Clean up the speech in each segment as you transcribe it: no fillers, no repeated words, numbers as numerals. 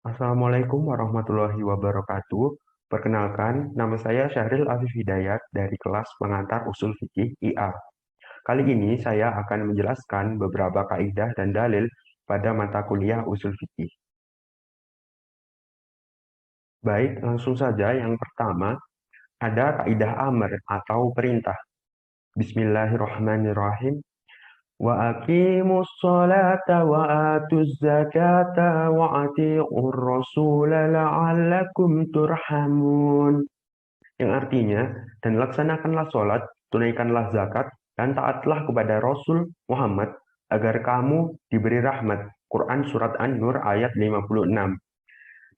Assalamualaikum warahmatullahi wabarakatuh. Perkenalkan, nama saya Syahril Afif Hidayat dari kelas pengantar usul fikih IA. Kali ini saya akan menjelaskan beberapa kaidah dan dalil pada mata kuliah usul fikih. Baik, langsung saja yang pertama, ada kaidah amr atau perintah. Bismillahirrahmanirrahim. Wa aqimus sholata wa atuz zakata wa ati'ur rasula la'allakum turhamun. Yang artinya, dan laksanakanlah sholat, tunaikanlah zakat, dan taatlah kepada Rasul Muhammad agar kamu diberi rahmat. Quran Surat An-Nur ayat 56.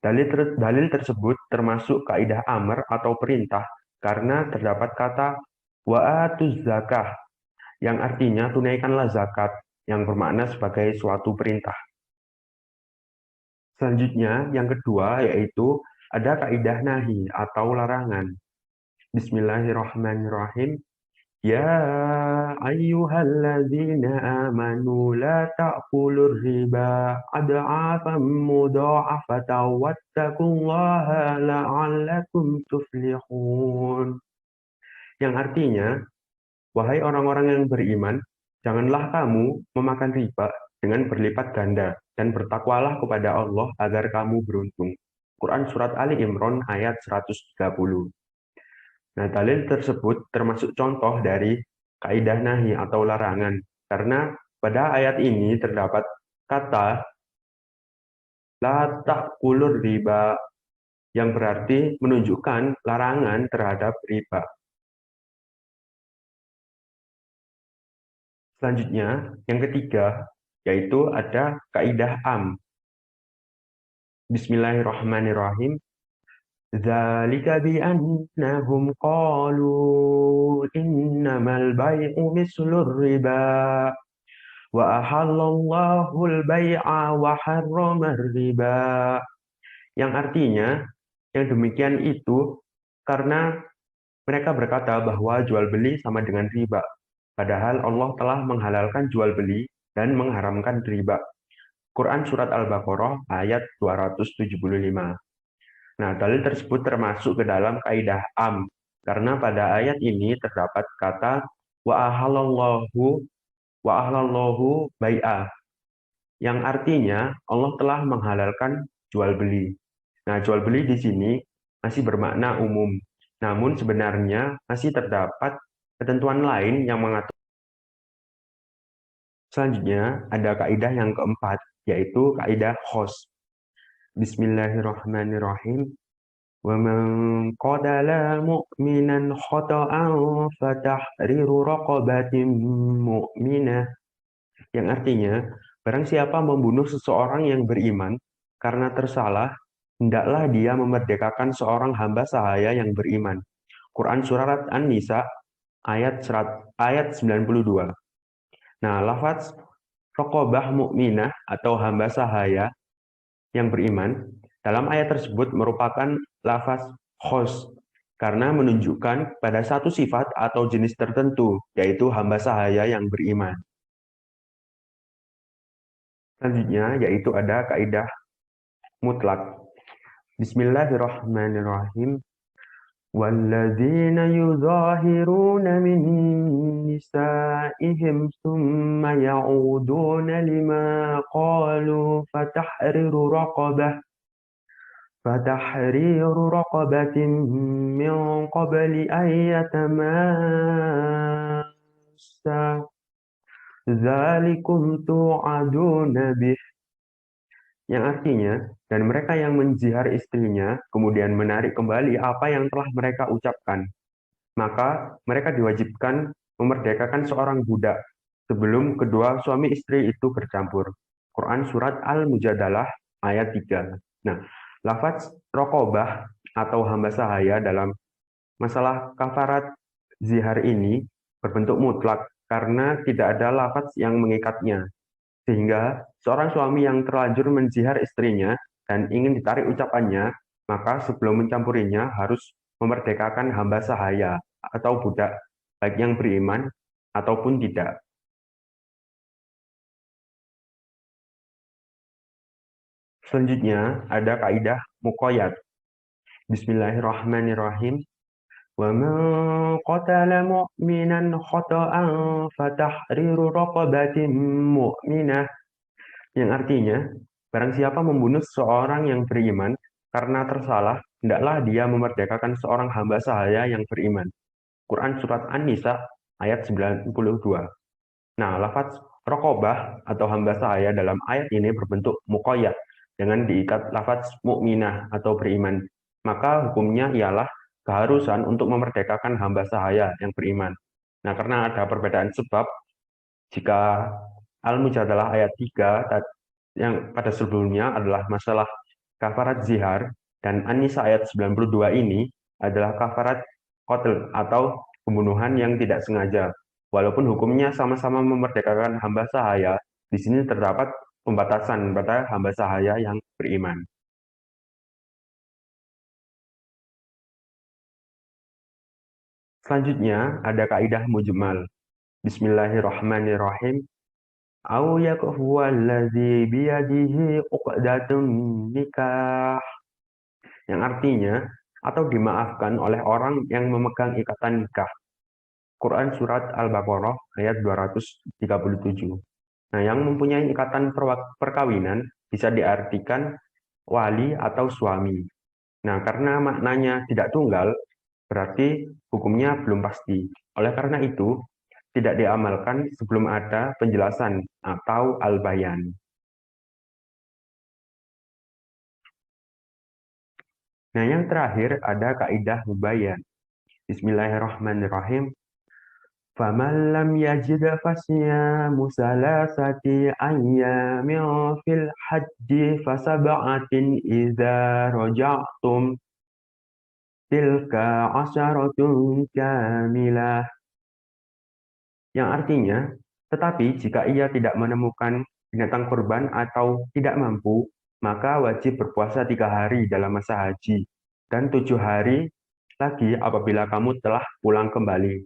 Dalil tersebut termasuk kaidah amr atau perintah karena terdapat kata wa'atuz zakah yang artinya tunaikanlah zakat yang bermakna sebagai suatu perintah. Selanjutnya, yang kedua yaitu ada kaidah nahi atau larangan. Bismillahirrahmanirrahim. Ya ayyuhalladzina amanu la ta'kulur riba ad'afan mudha'afatan wattaqullaha la'allakum tuflihun. Yang artinya, wahai orang-orang yang beriman, janganlah kamu memakan riba dengan berlipat ganda dan bertakwalah kepada Allah agar kamu beruntung. Quran Surat Ali Imran ayat 130. Nah, dalil tersebut termasuk contoh dari kaidah nahi atau larangan, karena pada ayat ini terdapat kata la ta'kulur riba yang berarti menunjukkan larangan terhadap riba. Selanjutnya, yang ketiga, yaitu ada kaidah am. Bismillahirrahmanirrahim. ذلك بأنهم قالوا إنما البيع مثل الربا وأحل الله البيع وحرم الربا. Yang artinya, yang demikian itu karena mereka berkata bahwa jual beli sama dengan riba, padahal Allah telah menghalalkan jual beli dan mengharamkan riba. Quran Surat Al-Baqarah ayat 275. Nah, dalil tersebut termasuk ke dalam kaidah am, karena pada ayat ini terdapat kata wa ahlallahu bai'ah, yang artinya Allah telah menghalalkan jual beli. Nah, jual beli di sini masih bermakna umum, namun sebenarnya masih terdapat ketentuan lain yang mengatur. Selanjutnya, ada kaidah yang keempat, yaitu kaidah khos. Bismillahirrahmanirrahim. وَمَنْ قَتَلَ مُؤْمِنًا خَطَأً فَتَحْرِيرُ رَقَبَةٍ مُؤْمِنَةٍ. Yang artinya, barang siapa membunuh seseorang yang beriman karena tersalah, hendaklah dia memerdekakan seorang hamba sahaya yang beriman. Quran Surat An-Nisa ayat 92. Nah, lafaz raqabah mukminah atau hamba sahaya yang beriman dalam ayat tersebut merupakan lafaz khos karena menunjukkan pada satu sifat atau jenis tertentu, yaitu hamba sahaya yang beriman. Selanjutnya yaitu ada kaidah mutlak. Bismillahirrahmanirrahim. وَالَّذِينَ يُظَاهِرُونَ مِن نِّسَائِهِمْ ثُمَّ يَعُودُونَ لِمَا قَالُوا فَتَحْرِيرُ رَقَبَةٍ مِّن قَبْلِ أَن يَتَمَاسَّا ذَلِكُمْ تُوعَدُونَ بِهِ. Yang artinya, dan mereka yang menzihar istrinya, kemudian menarik kembali apa yang telah mereka ucapkan, maka mereka diwajibkan memerdekakan seorang budak sebelum kedua suami istri itu bercampur. Quran Surat Al-Mujadalah ayat 3. Nah, lafaz rokobah atau hamba sahaya dalam masalah kafarat zihar ini berbentuk mutlak karena tidak ada lafaz yang mengikatnya. Sehingga seorang suami yang terlanjur menzihar istrinya dan ingin ditarik ucapannya, maka sebelum mencampurinya harus memerdekakan hamba sahaya atau budak, baik yang beriman ataupun tidak. Selanjutnya ada kaidah muqayyad. Bismillahirrahmanirrahim. Wa man qatala mu'minan khata'an fatahriru raqabatin mu'minah. Yang artinya, barang siapa membunuh seorang yang beriman karena tersalah, hendaklah dia memerdekakan seorang hamba sahaya yang beriman. Quran Surat An-Nisa ayat 92. Nah, lafaz rokobah atau hamba sahaya dalam ayat ini berbentuk muqayyad dengan diikat lafaz mukminah atau beriman. Maka hukumnya ialah keharusan untuk memerdekakan hamba sahaya yang beriman. Nah, karena ada perbedaan sebab, jika Al-Mujadalah ayat 3 yang pada sebelumnya adalah masalah kafarat zihar, dan An-Nisa ayat 92 ini adalah kafarat qatl atau pembunuhan yang tidak sengaja. Walaupun hukumnya sama-sama memerdekakan hamba sahaya, di sini terdapat pembatasan pada hamba sahaya yang beriman. Selanjutnya ada kaidah mujmal. Bismillahirrahmanirrahim. Au yakhuwallazi biyadihi uqdatun nikah. Yang artinya, atau dimaafkan oleh orang yang memegang ikatan nikah. Quran Surat Al-Baqarah ayat 237. Nah, yang mempunyai ikatan perkawinan bisa diartikan wali atau suami. Nah, karena maknanya tidak tunggal, berarti hukumnya belum pasti. Oleh karena itu, tidak diamalkan sebelum ada penjelasan atau al-bayan. Nah, yang terakhir ada kaidah mubayyan. Bismillahirrahmanirrahim. فَمَنْ لَمْ يَجِدْ فَصِيَامُ ثَلَاثَةِ أَيَّامٍ فِي الْحَجِّ فَسَبْعَةٍ إِذَا رَجَعْتُمْ تِلْكَ عَشَرَةٌ كَامِلَةٌ. Yang artinya, tetapi jika ia tidak menemukan binatang kurban atau tidak mampu, maka wajib berpuasa 3 hari dalam masa haji, dan 7 hari lagi apabila kamu telah pulang kembali.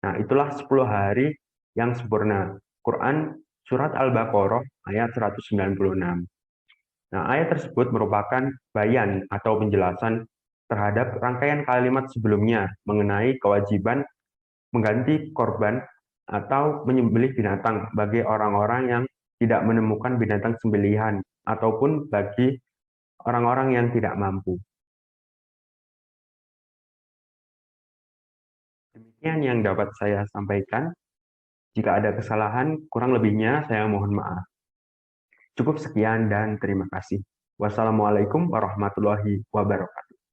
Nah, itulah 10 hari yang sempurna. Quran Surat Al-Baqarah ayat 196. Nah, ayat tersebut merupakan bayan atau penjelasan terhadap rangkaian kalimat sebelumnya mengenai kewajiban mengganti korban atau menyembelih binatang bagi orang-orang yang tidak menemukan binatang sembelihan ataupun bagi orang-orang yang tidak mampu. Demikian yang dapat saya sampaikan. Jika ada kesalahan, kurang lebihnya saya mohon maaf. Cukup sekian dan terima kasih. Wassalamualaikum warahmatullahi wabarakatuh.